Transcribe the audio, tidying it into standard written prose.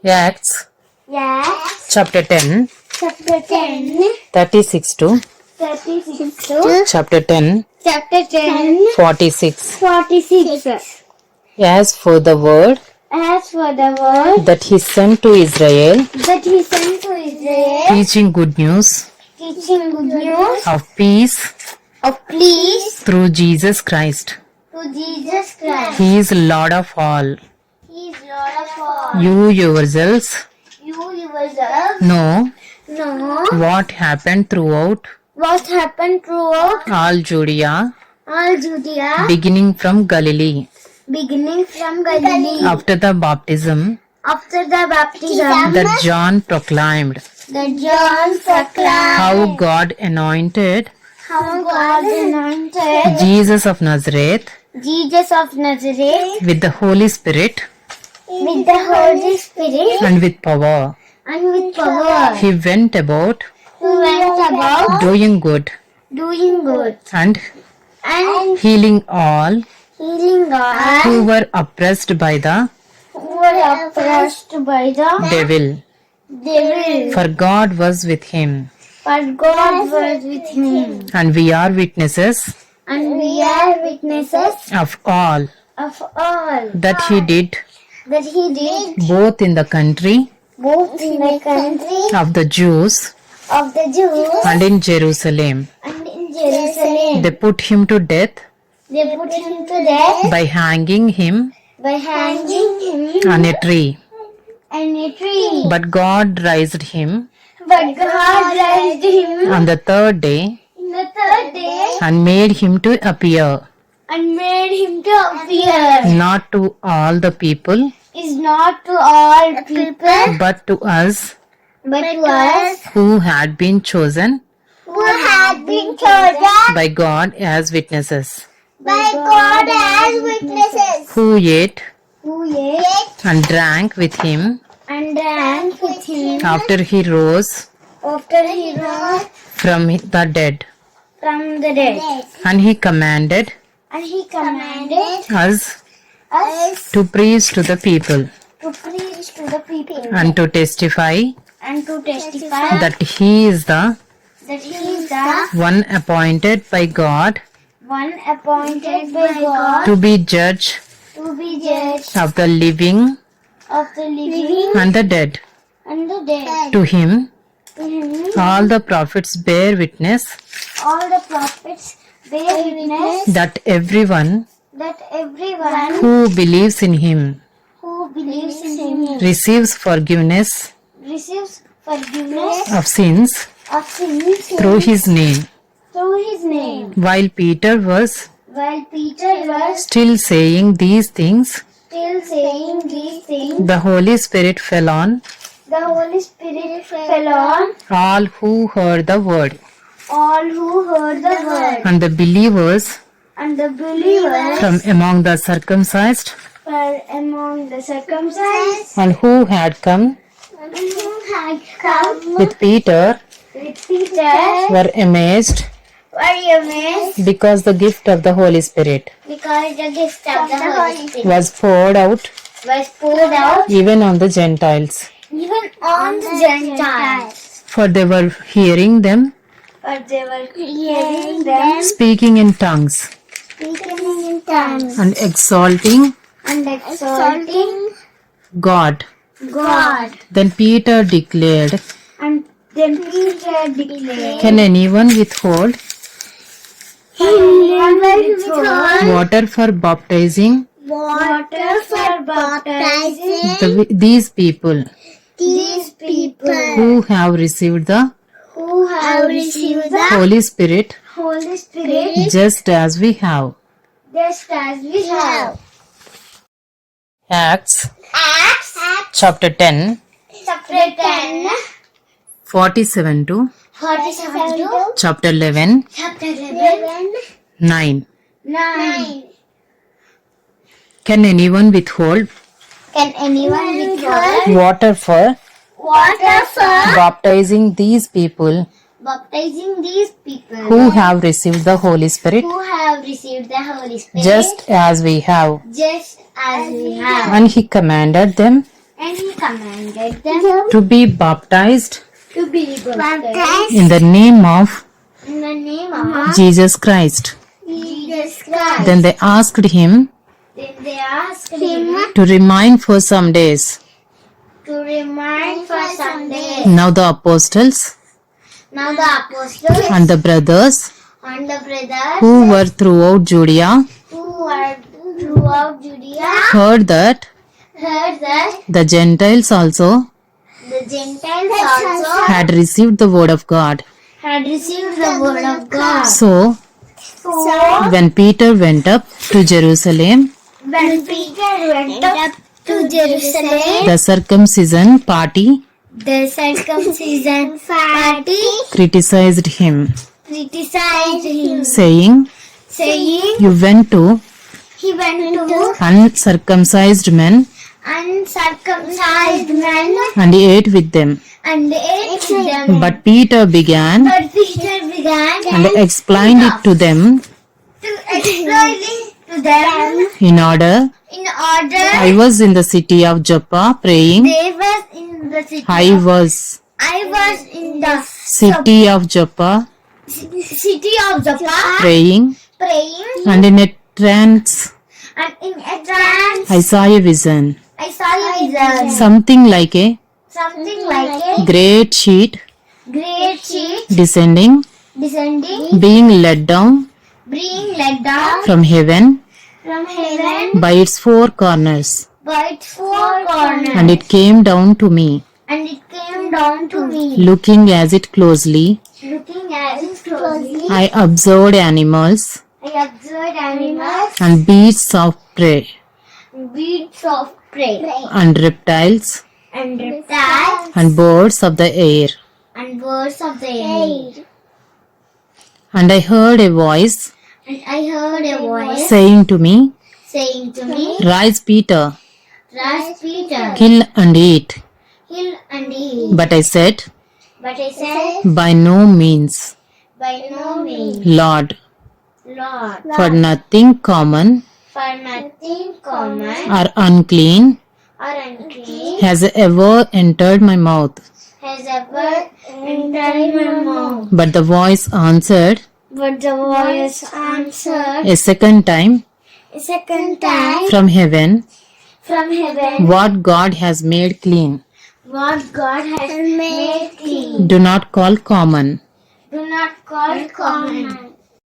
Acts Yes. chapter 10, Chapter 10. 36 to 36 to chapter 10, chapter 10. 46. 46. As for the word As for the word that he sent to Israel, that he sent to Israel, teaching good news teaching good news of peace of peace through Jesus Christ. to Jesus Christ. He is Lord of all. He is Lord of all. You yourselves You yourself know know what happened throughout what happened throughout all Judea, all Judea, beginning from Galilee, beginning from Galilee, after the baptism after the baptism that John proclaimed, that John proclaimed how God anointed how God anointed Jesus of Nazareth Jesus of Nazareth with the Holy Spirit with the Holy Spirit and with power. and with power, He went about who went about doing good doing good and and healing all healing all who were oppressed by the who were oppressed by the devil, devil. for God was with him. But God was with him, And we are witnesses and we are witnesses of all of all that he did, that he did, both in the country both in the country of the Jews of the Jews and in Jerusalem. and in Jerusalem. They put him to death They put him to death by hanging him by hanging him on a tree. on a tree. But God raised him But God raised him on the third day in the third day and made him to appear, and made him to appear. not to all the people, Is not to all people, but to us but to us who had been chosen who had been chosen by God as witnesses, by God as witnesses, who ate who ate and drank with him and drank with him after he rose after he rose from the dead. from the dead. And he commanded And he commanded us us to preach to the people to preach to the people and to testify and to testify that he is the that he is the one appointed by God one appointed by God to be judge to be judge of the living of the living and the dead. and the dead. To him To him all the prophets bear witness all the prophets bear witness that everyone that everyone who believes in him who believes in him receives forgiveness receives forgiveness of sins of sins through his name. through his name. While Peter was While Peter was still saying these things, still saying these things, the Holy Spirit fell on the Holy Spirit fell on all who heard the word, all who heard the word, and the believers and the believers from among the circumcised were among the circumcised and who had come and who had come with Peter with Peter were amazed were amazed because the gift of the Holy Spirit because the gift of the Holy Spirit was poured out was poured out even on the Gentiles, even on the Gentiles. for they were hearing them But they were hearing them speaking in tongues speaking in tongues and exalting and exalting God. God. Then Peter declared, And then Peter declared, can anyone withhold water for baptizing water for baptizing these people these people who have received the who have received the Holy Spirit Holy Spirit just as we have? just as we have. Acts Acts chapter 10, chapter 10, 47 to 47 to chapter 11, chapter 11, 9. 9. Can anyone withhold Can anyone withhold water for water for baptizing these people baptizing these people who have received the Holy Spirit who have received the Holy Spirit just as we have? just as we have? And he commanded them And he commanded them to be baptized to be baptized in the name of in the name of Jesus Christ. Jesus Christ. Then they asked him Then they asked him to remain for some days. to remain for some days. Now the apostles Now the apostles and the brothers and the brothers who were throughout Judea who were throughout Judea heard that heard that the Gentiles also the Gentiles also had received the word of God. had received the word of God. So So when Peter went up to Jerusalem, when Peter went up to Jerusalem, the circumcision party the circumcision party criticized him, criticized him, saying, saying "You went to he went to uncircumcised men uncircumcised men and ate with them." and ate with them. But Peter began But Peter began and explained it to them to explain it to them in order. in order I was in the city of Joppa praying. they was in the city. I was I was in the city of Joppa city of Joppa praying, praying, and in a trance and in a trance I saw a vision, I saw a vision, something like a something like a great sheet great sheet descending, descending, being let down being let down from heaven from heaven by its four corners, by its four corners, and it came down to me. and it came down to me. Looking at it closely, Looking at it closely, I observed animals I observed animals, and beasts of prey beasts of prey, and reptiles and reptiles, and birds of the air. and birds of the air. And I heard a voice And I heard a voice saying to me, saying to me, "Rise, Peter, Rise, Peter, kill and eat." kill and eat. But I said, But I said, "By no means, by no means, Lord, Lord, for nothing common for nothing common or unclean or unclean has ever entered my mouth." has ever entered my mouth. But the voice answered But the voice answered a second time a second time from heaven, from heaven, "What God has made clean, what God has made clean, do not call common." do not call common.